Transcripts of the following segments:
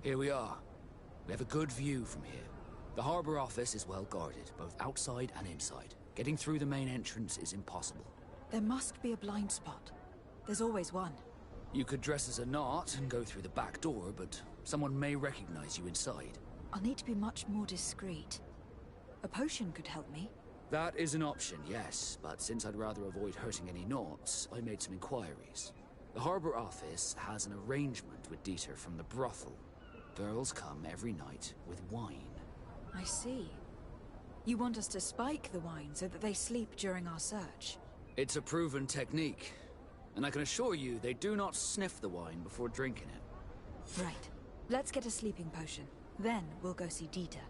Here we are. We have a good view from here. The harbour office is well guarded, both outside and inside. Getting through the main entrance is impossible. There must be a blind spot. There's always one. You could dress as a knot and go through the back door, but someone may recognize you inside. I'll need to be much more discreet. A potion could help me. That is an option, yes, but since I'd rather avoid hurting any knots, I made some inquiries. The harbour office has an arrangement with Dieter from the brothel. Girls come every night with wine. I see. You want us to spike the wine so that they sleep during our search? It's a proven technique, and I can assure you they do not sniff the wine before drinking it. Right. Let's get a sleeping potion. Then we'll go see Dieter.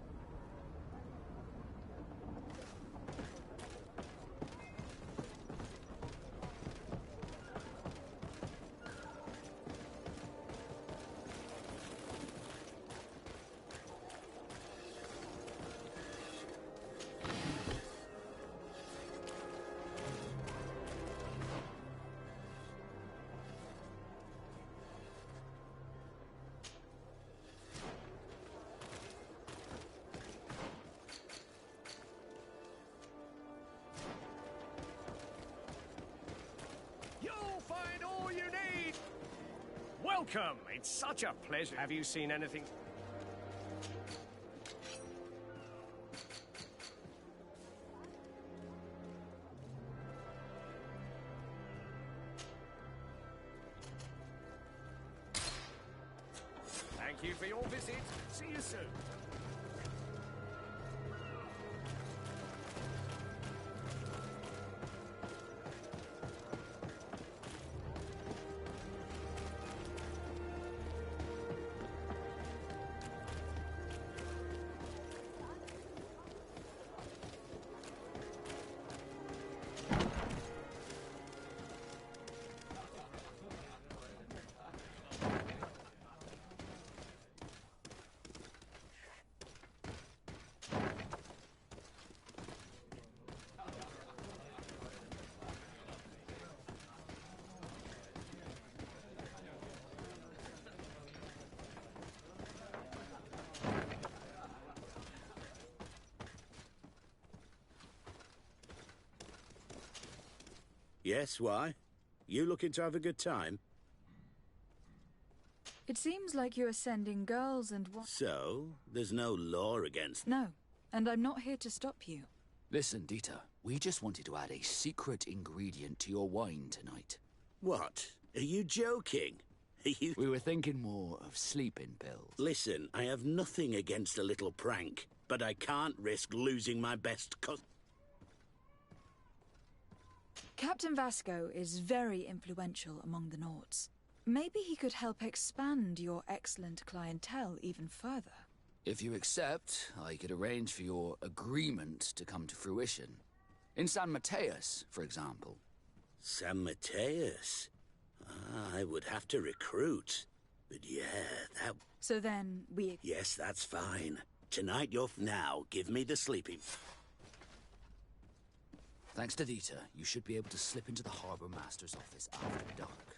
Welcome! It's such a pleasure. Have you seen anything? Thank you for your visit. See you soon. Yes, why? You looking to have a good time? It seems like you're sending girls and So, there's no law against... No, and I'm not here to stop you. Listen, Dieter, we just wanted to add a secret ingredient to your wine tonight. What? Are you joking? Are you... We were thinking more of sleeping pills. Listen, I have nothing against a little prank, but I can't risk losing my best Captain Vasco is very influential among the Nords. Maybe he could help expand your excellent clientele even further. If you accept, I could arrange for your agreement to come to fruition. In San Mateus, for example. San Mateus? I would have to recruit. But yeah, that... So then, we... Yes, that's fine. Tonight you're... Now, give me the sleeping... Thanks to Dieter, you should be able to slip into the Harbour Master's office after dark.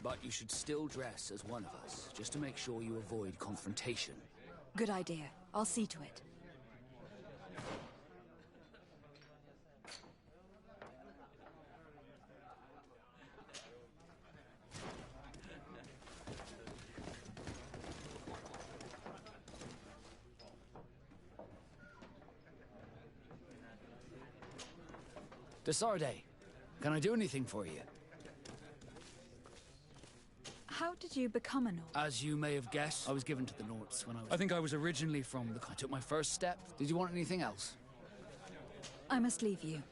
But you should still dress as one of us, just to make sure you avoid confrontation. Good idea. I'll see to it. Desarde, can I do anything for you? How did you become a Nord? As you may have guessed, I was given to the Nords when I think I was originally from the... I took my first step. Did you want anything else? I must leave you.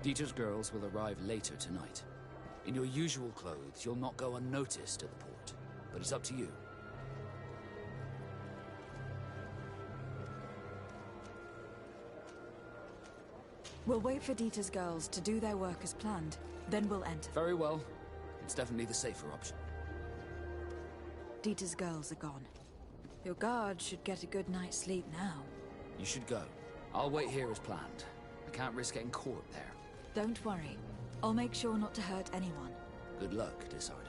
Dieter's girls will arrive later tonight. In your usual clothes, you'll not go unnoticed at the port, but it's up to you. We'll wait for Dieter's girls to do their work as planned, then we'll enter. Very well. It's definitely the safer option. Dieter's girls are gone. Your guard should get a good night's sleep now. You should go. I'll wait here as planned. I can't risk getting caught there. Don't worry. I'll make sure not to hurt anyone. Good luck, Desarde.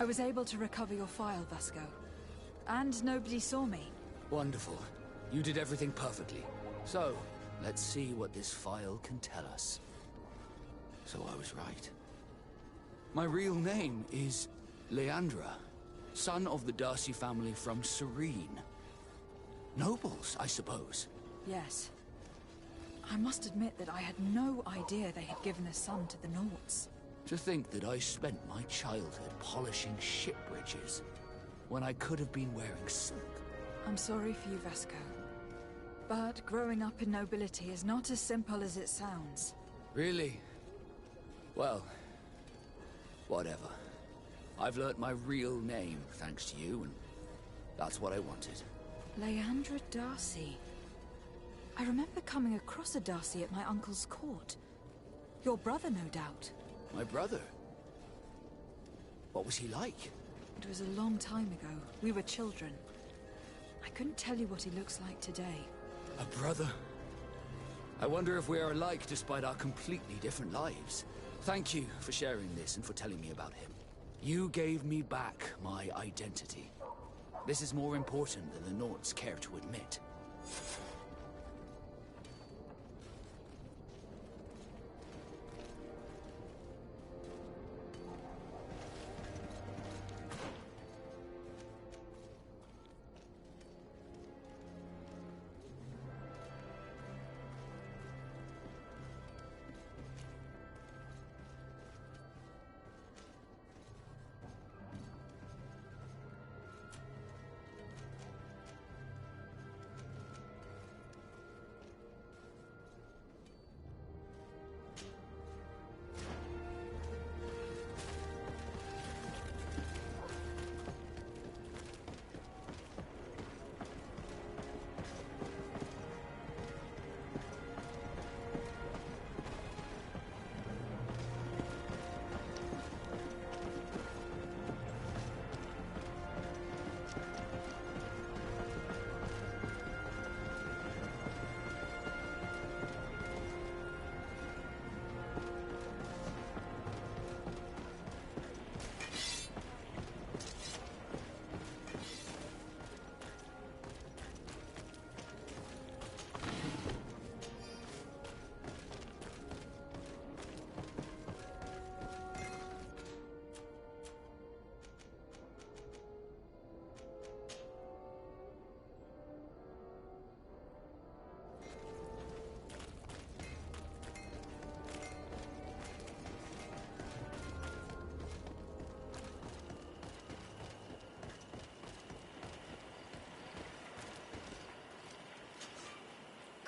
I was able to recover your file, Vasco. And nobody saw me. Wonderful. You did everything perfectly. So, let's see what this file can tell us. So I was right. My real name is Leandra, son of the Darcy family from Serene. Nobles, I suppose. Yes. I must admit that I had no idea they had given a son to the Nauts. To think that I spent my childhood polishing ship bridges, when I could have been wearing silk. I'm sorry for you, Vasco. But growing up in nobility is not as simple as it sounds. Really? Well, whatever. I've learnt my real name, thanks to you, and that's what I wanted. Leandra Darcy. I remember coming across a Darcy at my uncle's court. Your brother, no doubt. My brother? What was he like? It was a long time ago. We were children. I couldn't tell you what he looks like today. A brother? I wonder if we are alike despite our completely different lives. Thank you for sharing this and for telling me about him. You gave me back my identity. This is more important than the Nords care to admit.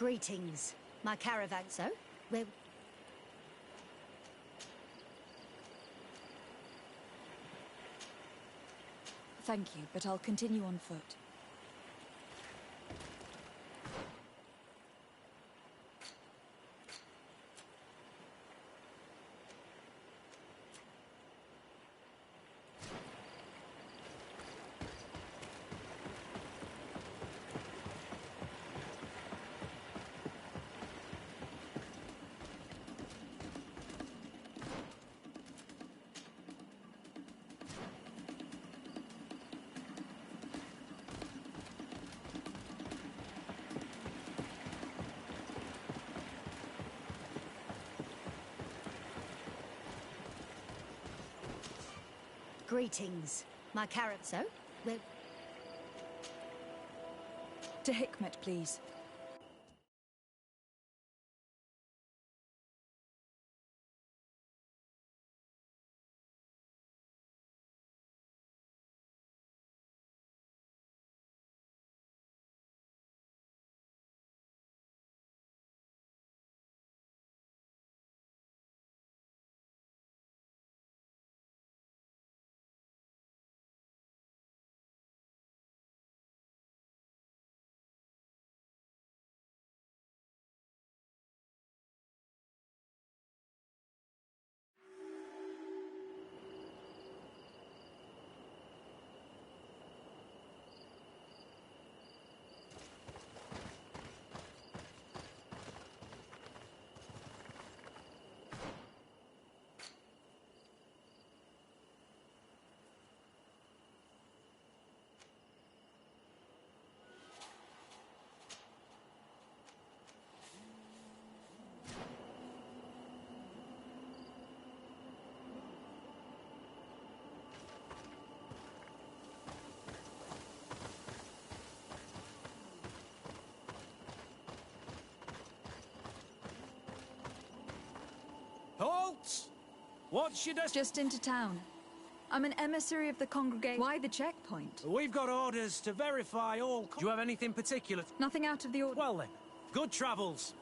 Greetings. My caravan, so? We're... Thank you, but I'll continue on foot. Greetings. My caravan, so? We're... To Hikmet, please. Halt! What's your Just into town. I'm an emissary of the congregation. Why the checkpoint? We've got orders to verify all... Do you have anything particular? Nothing out of the order. Well then, good travels.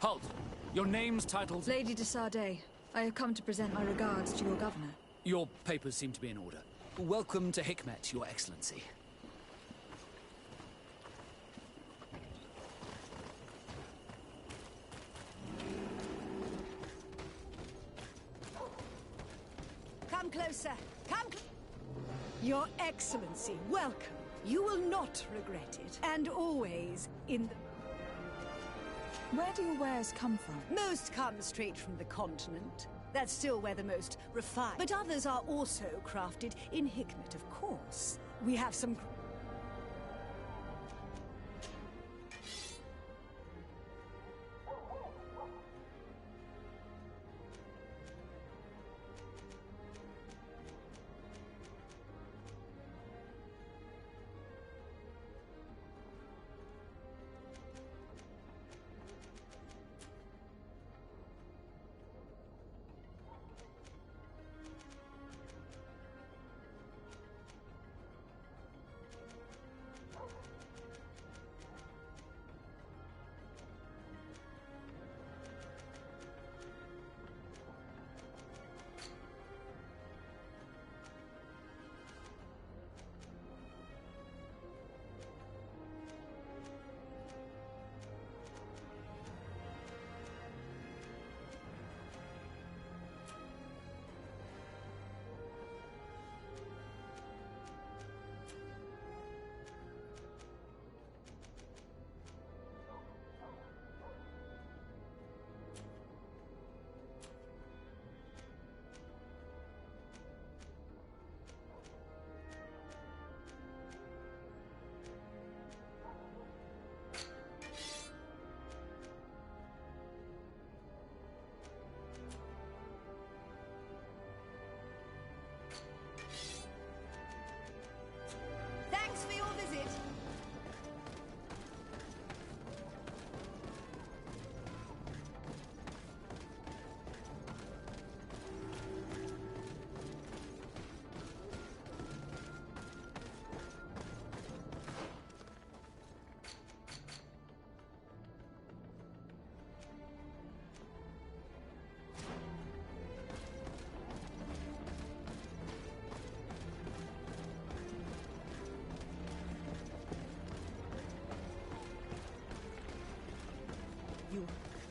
Halt! Your name's titled... Lady de Sardet, I have come to present my regards to your governor. Your papers seem to be in order. Welcome to Hikmet, Your Excellency. Come closer. Your Excellency, welcome. You will not regret it. And always in the... Where do your wares come from? Most come straight from the continent. That's still where the most refined. But others are also crafted in Hikmet, of course. We have some... Thanks for your visit.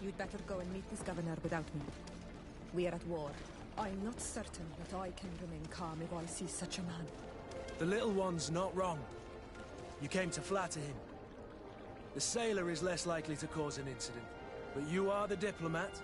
You'd better go and meet this governor without me. We are at war. I'm not certain that I can remain calm if I see such a man. The little one's not wrong. You came to flatter him. The sailor is less likely to cause an incident, but you are the diplomat.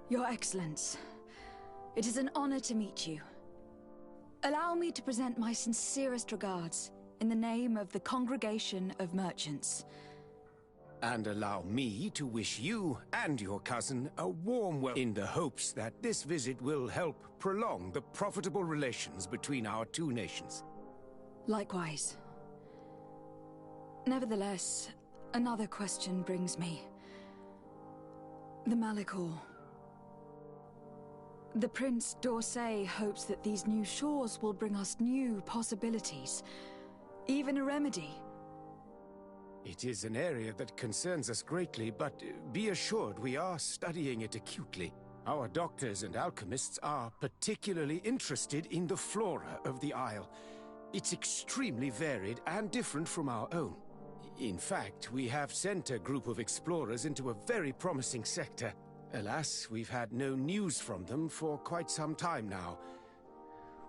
Your Excellence, it is an honor to meet you. Allow me to present my sincerest regards in the name of the Congregation of Merchants. And allow me to wish you and your cousin a warm welcome in the hopes that this visit will help prolong the profitable relations between our two nations. Likewise. Nevertheless, another question brings me. The Malachor. The Prince d'Orsay hopes that these new shores will bring us new possibilities, even a remedy. It is an area that concerns us greatly, but be assured we are studying it acutely. Our doctors and alchemists are particularly interested in the flora of the Isle. It's extremely varied and different from our own. In fact, we have sent a group of explorers into a very promising sector. Alas, we've had no news from them for quite some time now.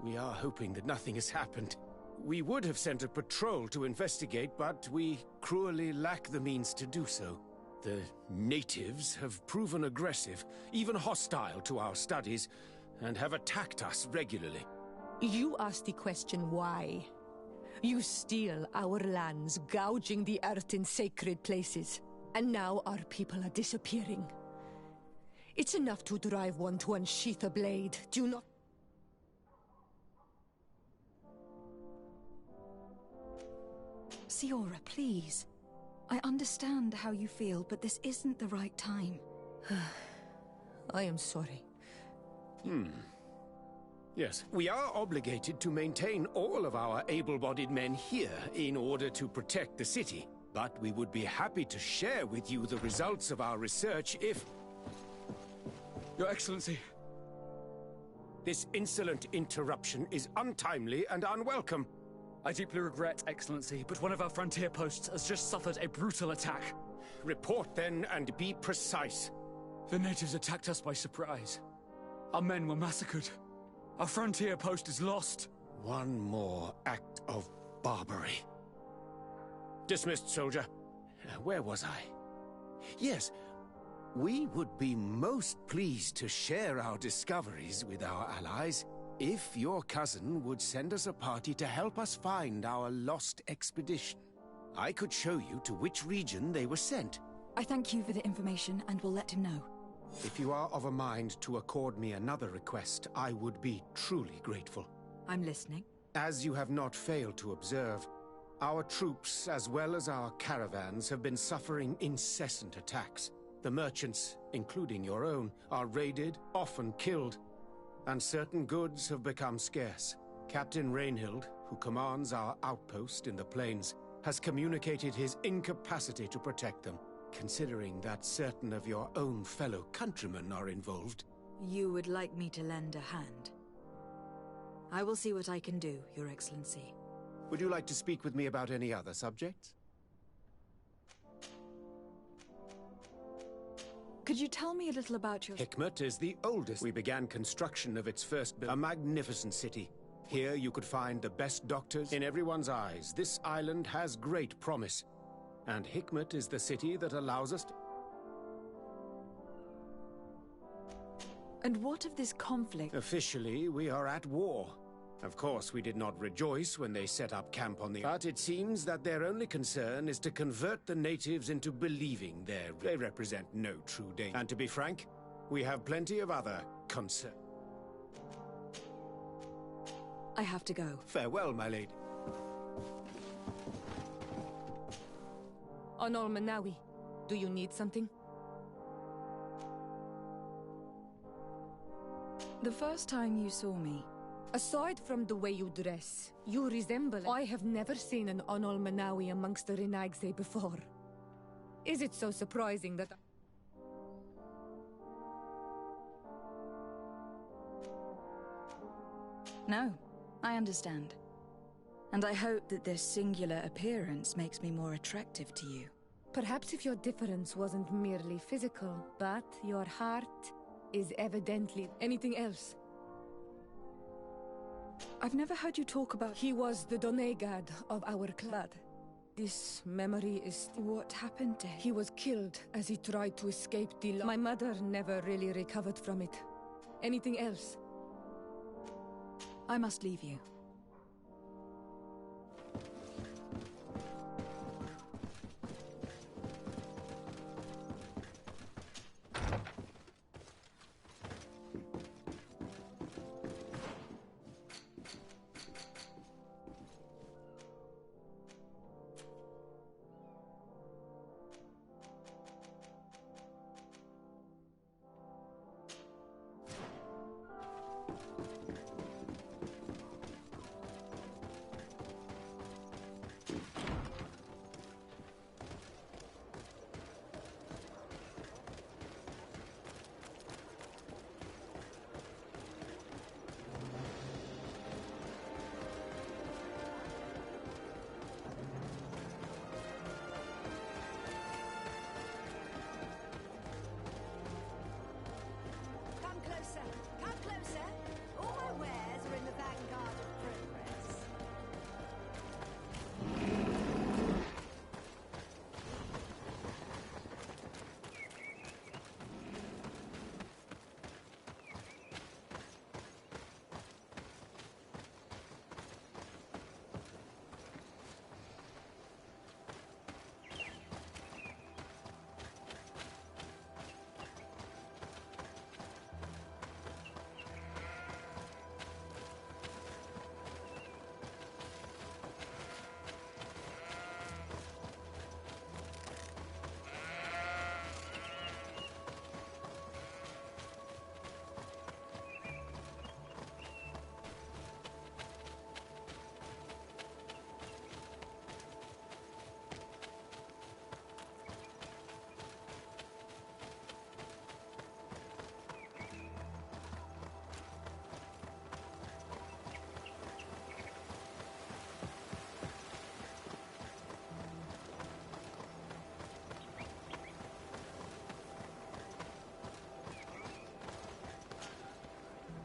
We are hoping that nothing has happened. We would have sent a patrol to investigate, but we cruelly lack the means to do so. The natives have proven aggressive, even hostile to our studies, and have attacked us regularly. You asked the question why. You steal our lands, gouging the earth in sacred places. And now our people are disappearing. It's enough to drive one to unsheath a blade. Do not... Siora, please. I understand how you feel, but this isn't the right time. I am sorry. Yes, we are obligated to maintain all of our able-bodied men here in order to protect the city. But we would be happy to share with you the results of our research if... Your Excellency. This insolent interruption is untimely and unwelcome. I deeply regret, Excellency, but one of our frontier posts has just suffered a brutal attack. Report then, and be precise. The natives attacked us by surprise. Our men were massacred. Our frontier post is lost. One more act of barbarity. Dismissed, soldier. Where was I? Yes, we would be most pleased to share our discoveries with our allies if your cousin would send us a party to help us find our lost expedition. I could show you to which region they were sent. I thank you for the information and will let him know. If you are of a mind to accord me another request, I would be truly grateful. I'm listening. As you have not failed to observe, our troops, as well as our caravans, have been suffering incessant attacks. The merchants, including your own, are raided, often killed, and certain goods have become scarce. Captain Rainhild, who commands our outpost in the plains, has communicated his incapacity to protect them. Considering that certain of your own fellow countrymen are involved. You would like me to lend a hand? I will see what I can do, Your Excellency. Would you like to speak with me about any other subjects? Could you tell me a little about your... Hikmet is the oldest. We began construction of its first building. A magnificent city. Here you could find the best doctors. In everyone's eyes, this island has great promise. And Hikmet is the city that allows us to... And what of this conflict? Officially, we are at war. Of course, we did not rejoice when they set up camp on the... But it seems that their only concern is to convert the natives into believing they represent no true danger. And to be frank, we have plenty of other concerns. I have to go. Farewell, my lady. Honor Manawi, do you need something? The first time you saw me... Aside from the way you dress, you resemble... I have never seen an Onol Manawi amongst the Renagse before. Is it so surprising that... No, I understand. And I hope that this singular appearance makes me more attractive to you. Perhaps if your difference wasn't merely physical, but your heart is evidently... Anything else? I've never heard you talk about... He was the Donegad of our clan. This memory is... What happened to him? He was killed as he tried to escape the law. My mother never really recovered from it. Anything else? I must leave you. Come closer. All my wares are in the vanguard of progress.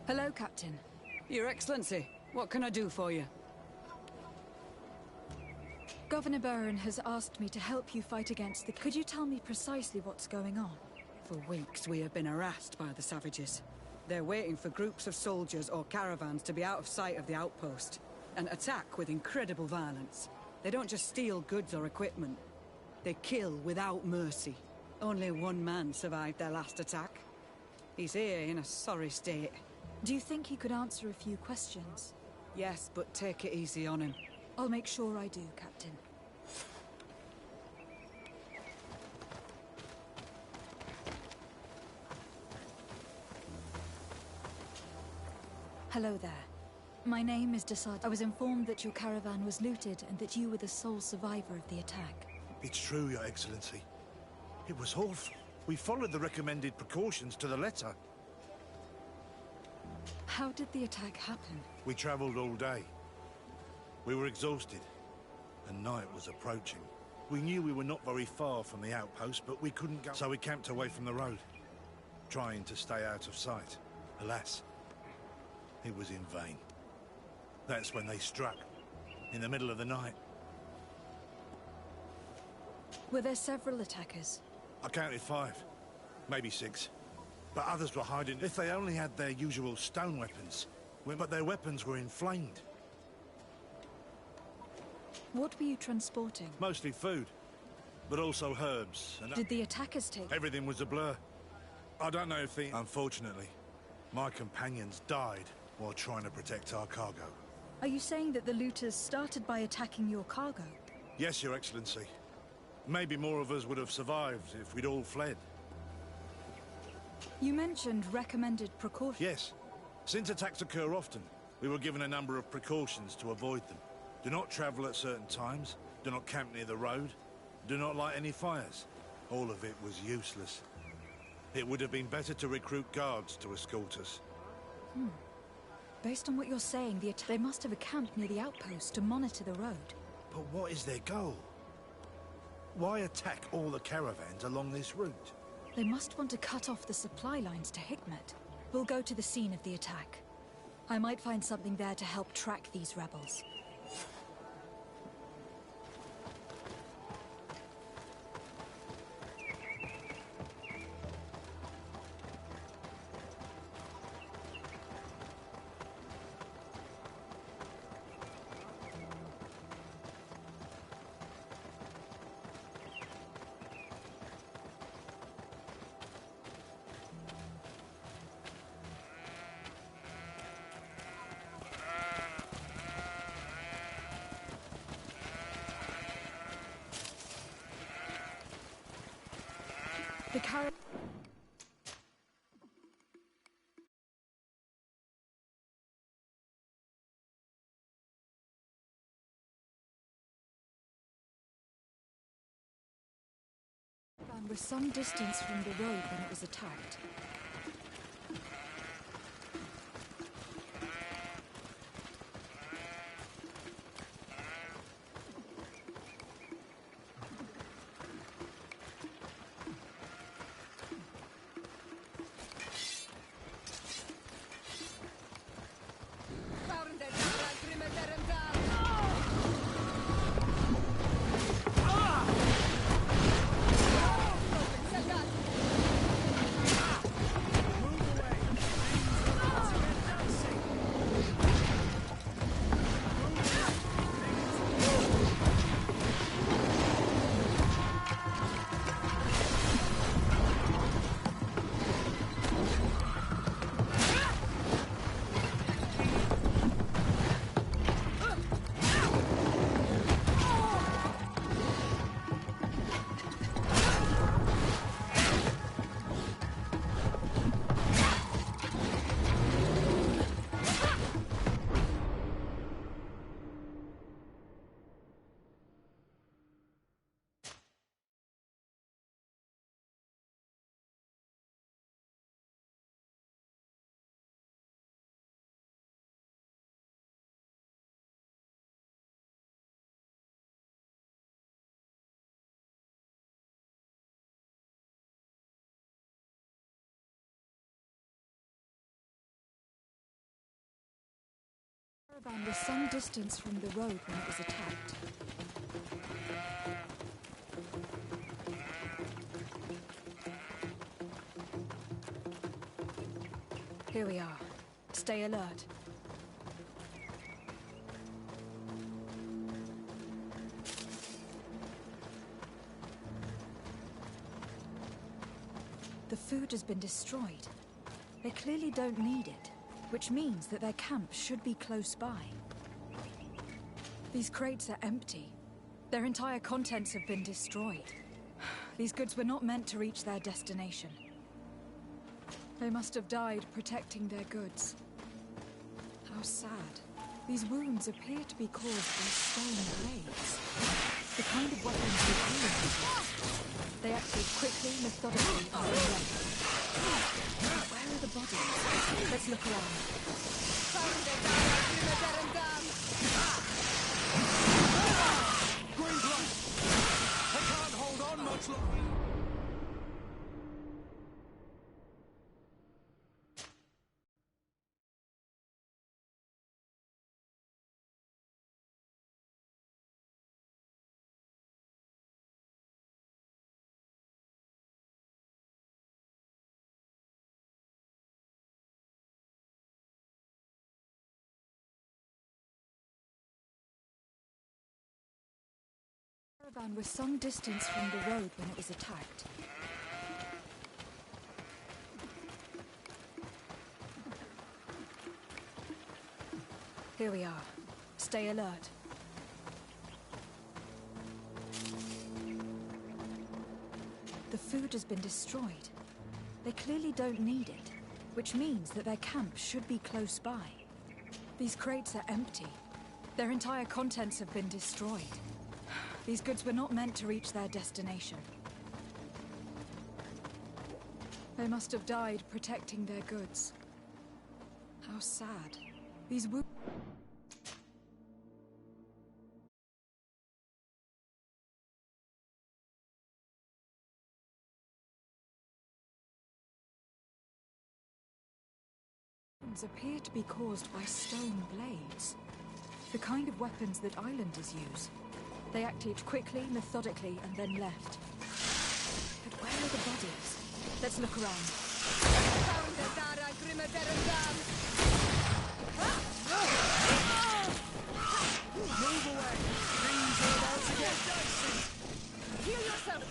Hello, Captain. Your Excellency, what can I do for you? Governor Burren has asked me to help you fight against the... Could you tell me precisely what's going on? For weeks we have been harassed by the savages. They're waiting for groups of soldiers or caravans to be out of sight of the outpost and attack with incredible violence. They don't just steal goods or equipment. They kill without mercy. Only one man survived their last attack. He's here in a sorry state. Do you think he could answer a few questions? Yes, but take it easy on him. I'll make sure I do, Captain. Hello there. My name is Desad. I was informed that your caravan was looted and that you were the sole survivor of the attack. It's true, Your Excellency. It was awful. We followed the recommended precautions to the letter. How did the attack happen? We traveled all day. We were exhausted, and night was approaching. We knew we were not very far from the outpost, but we couldn't go, so we camped away from the road, trying to stay out of sight. Alas, it was in vain. That's when they struck, in the middle of the night. Were there several attackers? I counted 5, maybe 6. But others were hiding. If they only had their usual stone weapons. But their weapons were inflamed. What were you transporting? Mostly food, but also herbs. And did the attackers take... Everything was a blur. I don't know if the... Unfortunately, my companions died while trying to protect our cargo. Are you saying that the looters started by attacking your cargo? Yes, Your Excellency. Maybe more of us would have survived if we'd all fled. You mentioned recommended precautions. Yes. Since attacks occur often, we were given a number of precautions to avoid them. Do not travel at certain times, do not camp near the road, do not light any fires. All of it was useless. It would have been better to recruit guards to escort us. Based on what you're saying, they must have camped near the outpost to monitor the road. But what is their goal? Why attack all the caravans along this route? They must want to cut off the supply lines to Hikmet. We'll go to the scene of the attack. I might find something there to help track these rebels. caravan was some distance from the road when it was attacked. The caravan was some distance from the road when it was attacked. Here we are. Stay alert. The food has been destroyed. They clearly don't need it, which means that their camp should be close by. These crates are empty. Their entire contents have been destroyed. These goods were not meant to reach their destination. They must have died protecting their goods. How sad. These wounds appear to be caused by stone blades. The kind of weapons they use. They acted quickly, methodically, and relentlessly. Where are the bodies? Let's look around. Greedfall! I can't hold on much longer! The caravan was some distance from the road when it was attacked. Here we are. Stay alert. The food has been destroyed. They clearly don't need it, which means that their camp should be close by. These crates are empty. Their entire contents have been destroyed. These goods were not meant to reach their destination. They must have died protecting their goods. How sad. These wounds appear to be caused by stone blades. The kind of weapons that islanders use. They acted quickly, methodically, and then left. But where are the bodies? Let's look around. Move away! Things are about to get dicey! Heal yourself!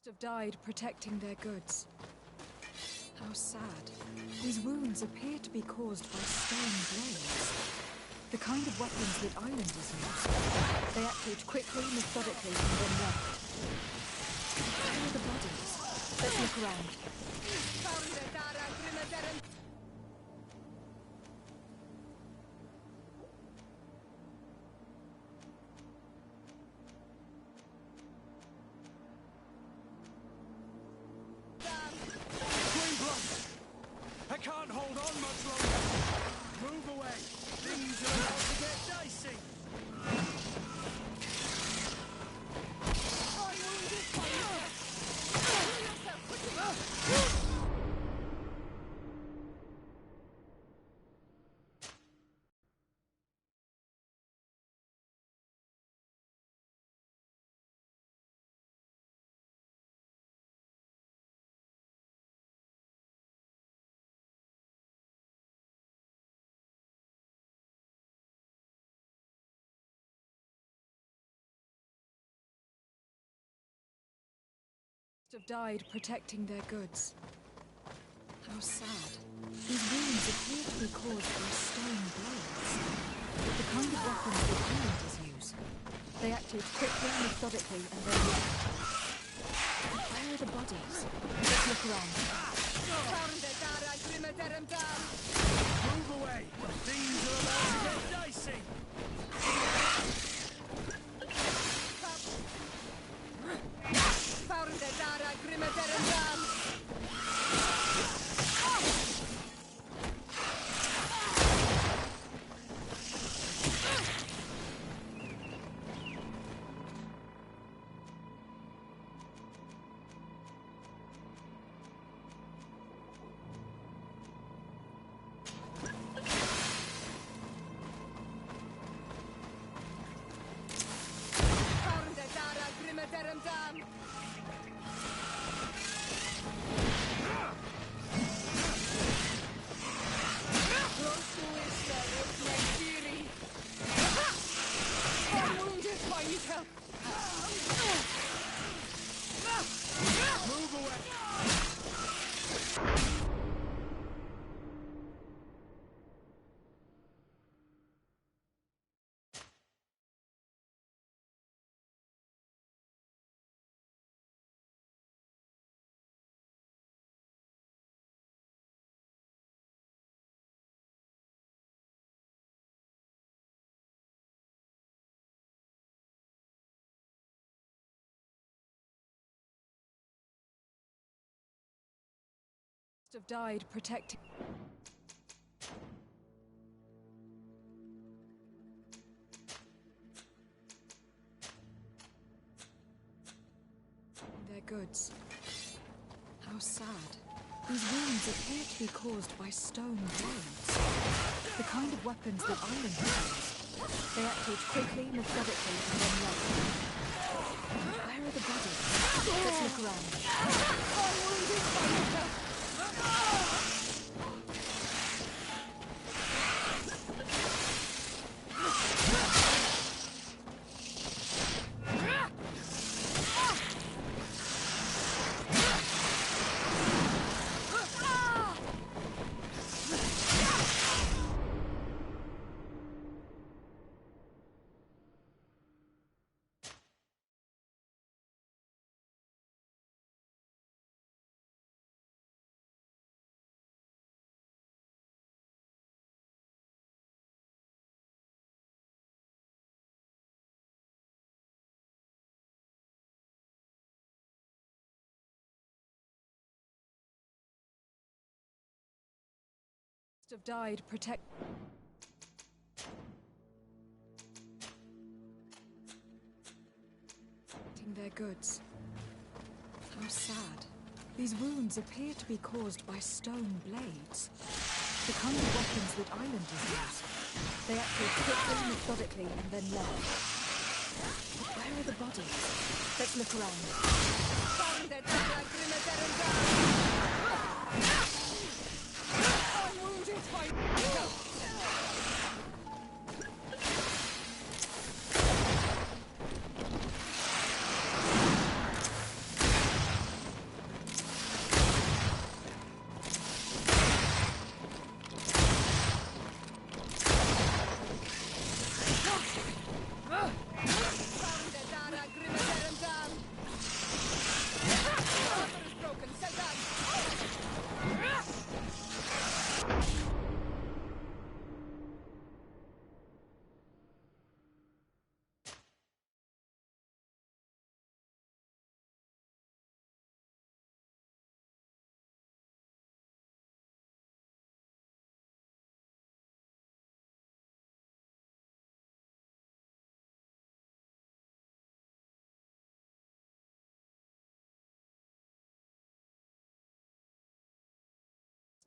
Have died protecting their goods. How sad. These wounds appear to be caused by stone blades. The kind of weapons that islanders use. They acted quickly, methodically, and then left. Where are the bodies? Let's look around. I can't hold on much longer. Move away. Things are about to get dicey. Have died protecting their goods. How sad. These wounds appear to be caused by stone blades. The kind of weapons that islanders use. They acted quickly, methodically, and then left. Where are the bodies? Let's look around. Move away. Things are about to get dicey. Have died protecting their goods. How sad. These wounds appear to be caused by stone blades. The kind of weapons that islanders use. They acted quickly, methodically, and then left. Where are the bodies? Let's look around. Have died protecting their goods. How sad. These wounds appear to be caused by stone blades. The kind of weapons that islanders use. They acted quickly, methodically, and then left. Where are the bodies? Let's look around.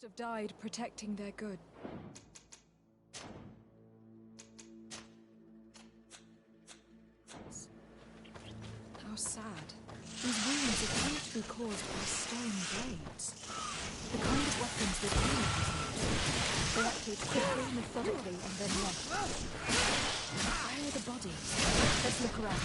Have died protecting their good. How sad. These wounds appear to be caused by stone blades. The kind of weapons that we use. They acted quickly, methodically, and then left. Where are the bodies? Let's look around.